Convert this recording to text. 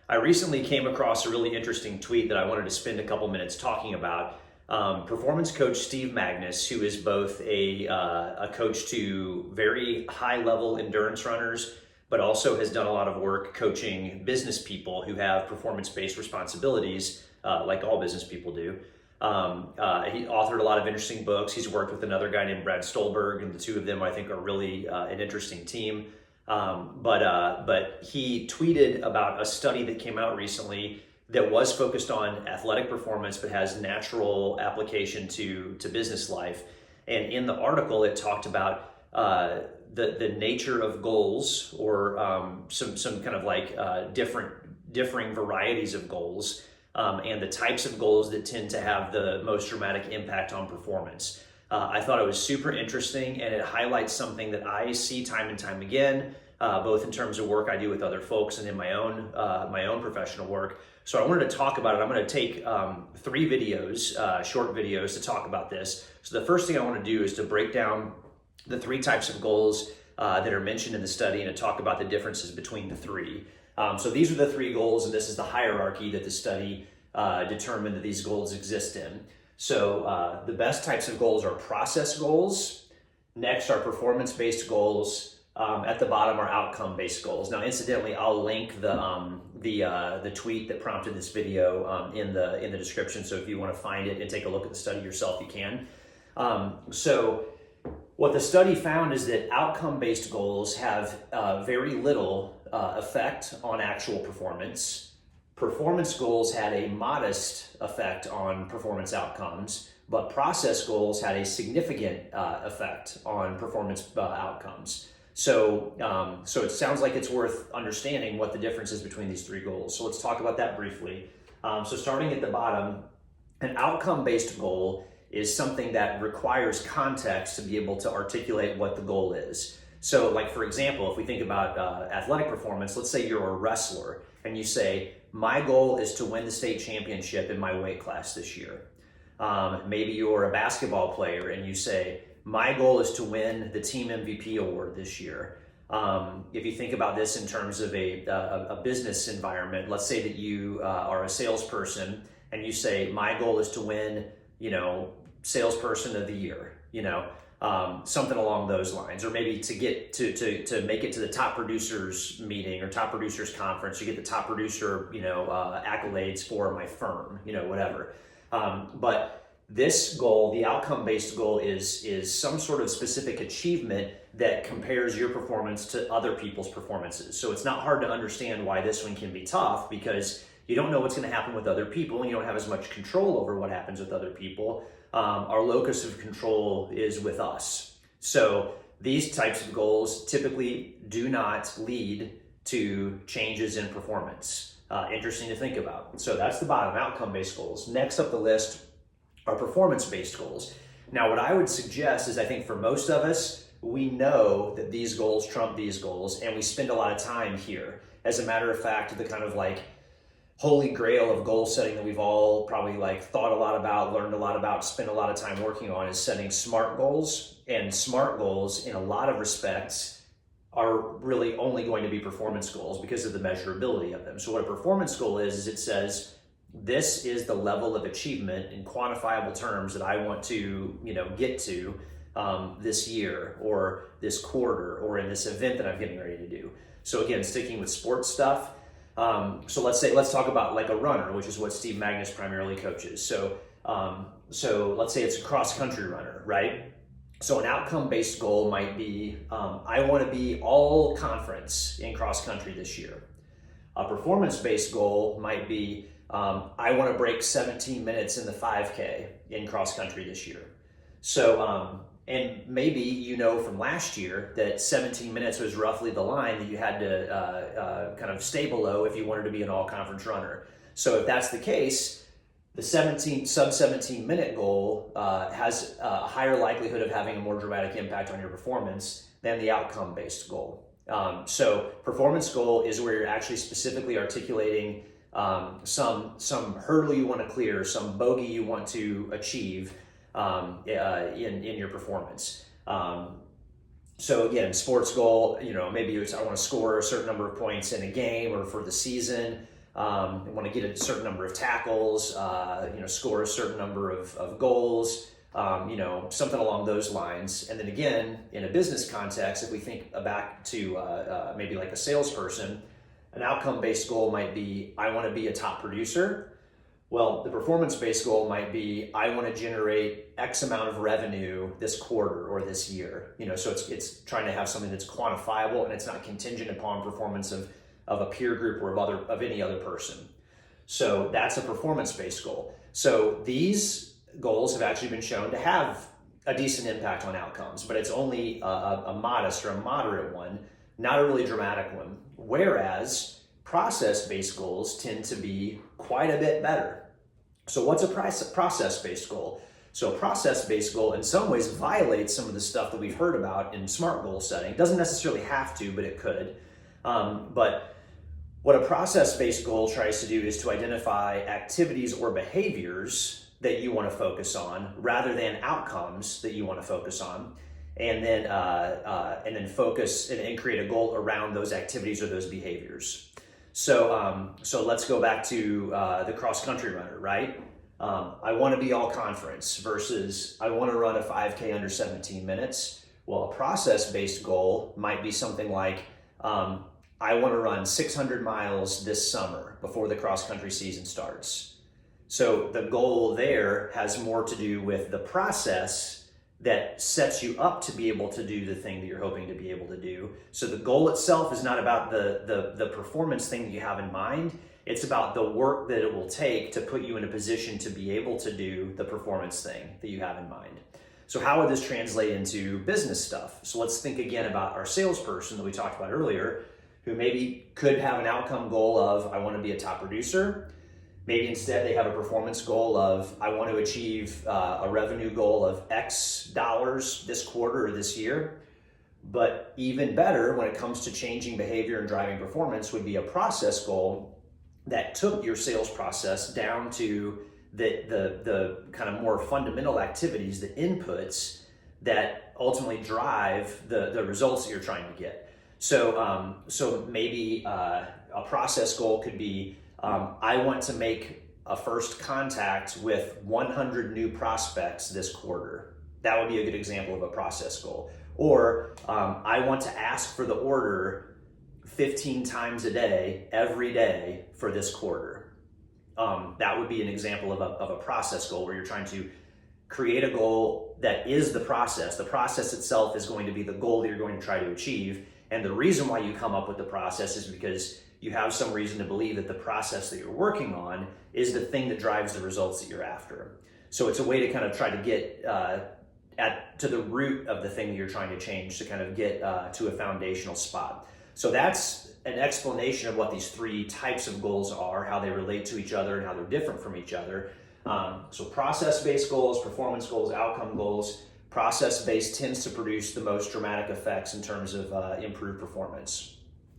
I recently came across a really interesting tweet that I wanted to spend a couple minutes talking about. Performance coach Steve Magnus, who is both a coach to very high level endurance runners, but also has done a lot of work coaching business people who have performance based responsibilities, like all business people do. He authored a lot of interesting books. He's worked with another guy named Brad Stolberg, and the two of them I think are really an interesting team. But he tweeted about a study that came out recently that was focused on athletic performance, but has natural application to business life. And in the article, it talked about the nature of goals, or some kind of like differing varieties of goals, and the types of goals that tend to have the most dramatic impact on performance. I thought it was super interesting, and it highlights something that I see time and time again, both in terms of work I do with other folks and in my own professional work. So I wanted to talk about it. I'm going to take 3 videos, short videos, to talk about this. So the first thing I want to do is to break down the 3 types of goals that are mentioned in the study, and to talk about the differences between the 3. So these are the 3 goals, and this is the hierarchy that the study determined that these goals exist in. So the best types of goals are process goals. Next are performance-based goals. At the bottom are outcome-based goals. Now, incidentally, I'll link the tweet that prompted this video in the description. So if you want to find it and take a look at the study yourself, you can. So what the study found is that outcome-based goals have very little effect on actual performance. Performance goals had a modest effect on performance outcomes, but process goals had a significant effect on performance outcomes. So it sounds like it's worth understanding what the difference is between these 3 goals. So let's talk about that briefly. So starting at the bottom, an outcome-based goal is something that requires context to be able to articulate what the goal is. So like, for example, if we think about athletic performance, let's say you're a wrestler and you say, my goal is to win the state championship in my weight class this year. Maybe you're a basketball player and you say, my goal is to win the team MVP award this year. If you think about this in terms of a business environment, let's say that you are a salesperson and you say, my goal is to win, salesperson of the year, something along those lines. Or maybe to get to make it to the top producers meeting or top producers conference, you get the top producer, accolades for my firm, whatever. But this goal, the outcome-based goal, is some sort of specific achievement that compares your performance to other people's performances. So it's not hard to understand why this one can be tough, because you don't know what's going to happen with other people, and you don't have as much control over what happens with other people. Our locus of control is with us. So these types of goals typically do not lead to changes in performance. Interesting to think about. So that's the bottom, outcome-based goals. Next up the list are performance-based goals. Now, what I would suggest is, I think for most of us, we know that these goals trump these goals, and we spend a lot of time here. As a matter of fact, the kind of like holy grail of goal setting that we've all probably thought a lot about, learned a lot about, spent a lot of time working on, is setting SMART goals. And SMART goals, in a lot of respects, are really only going to be performance goals because of the measurability of them. So what a performance goal is it says, this is the level of achievement in quantifiable terms that I want to, get to this year, or this quarter, or in this event that I'm getting ready to do. So again, sticking with sports stuff. So let's talk about like a runner, which is what Steve Magnus primarily coaches. So let's say it's a cross-country runner, right? So an outcome-based goal might be, I want to be all conference in cross-country this year. A performance-based goal might be, I want to break 17 minutes in the 5K in cross-country this year. So, and maybe from last year that 17 minutes was roughly the line that you had to kind of stay below if you wanted to be an all-conference runner. So if that's the case, the sub 17 minute goal has a higher likelihood of having a more dramatic impact on your performance than the outcome-based goal. So performance goal is where you're actually specifically articulating some hurdle you want to clear, some bogey you want to achieve in your performance. So again, sports goal, maybe it's I want to score a certain number of points in a game or for the season. They want to get a certain number of tackles, score a certain number of goals, something along those lines. And then again, in a business context, if we think back to maybe like a salesperson, an outcome-based goal might be, I want to be a top producer. Well, the performance-based goal might be, I want to generate X amount of revenue this quarter or this year. So it's trying to have something that's quantifiable and it's not contingent upon performance of a peer group or of any other person. So that's a performance-based goal. So these goals have actually been shown to have a decent impact on outcomes, but it's only a modest or a moderate one, not a really dramatic one. Whereas process-based goals tend to be quite a bit better. So what's a process-based goal? So a process-based goal in some ways violates some of the stuff that we've heard about in SMART goal setting. It doesn't necessarily have to, but it could. But what a process-based goal tries to do is to identify activities or behaviors that you want to focus on rather than outcomes that you want to focus on, and then focus and create a goal around those activities or those behaviors. So let's go back to the cross-country runner, right? I want to be all conference versus I want to run a 5K under 17 minutes. Well, a process-based goal might be something like, I want to run 600 miles this summer before the cross-country season starts. So the goal there has more to do with the process that sets you up to be able to do the thing that you're hoping to be able to do. So the goal itself is not about the performance thing that you have in mind. It's about the work that it will take to put you in a position to be able to do the performance thing that you have in mind. So how would this translate into business stuff? So let's think again about our salesperson that we talked about earlier, who maybe could have an outcome goal of, I want to be a top producer. Maybe instead they have a performance goal of, I want to achieve a revenue goal of X dollars this quarter or this year. But even better, when it comes to changing behavior and driving performance, would be a process goal that took your sales process down to the kind of more fundamental activities, the inputs that ultimately drive the results that you're trying to get. So maybe a process goal could be, I want to make a first contact with 100 new prospects this quarter. That would be a good example of a process goal. Or I want to ask for the order 15 times a day, every day for this quarter. That would be an example of a process goal where you're trying to create a goal that is the process. The process itself is going to be the goal that you're going to try to achieve. And the reason why you come up with the process is because you have some reason to believe that the process that you're working on is the thing that drives the results that you're after. So it's a way to kind of try to get to the root of the thing that you're trying to change, to kind of get to a foundational spot. So that's an explanation of what these three types of goals are, how they relate to each other and how they're different from each other. So process-based goals, performance goals, outcome goals. Process-based tends to produce the most dramatic effects in terms of improved performance.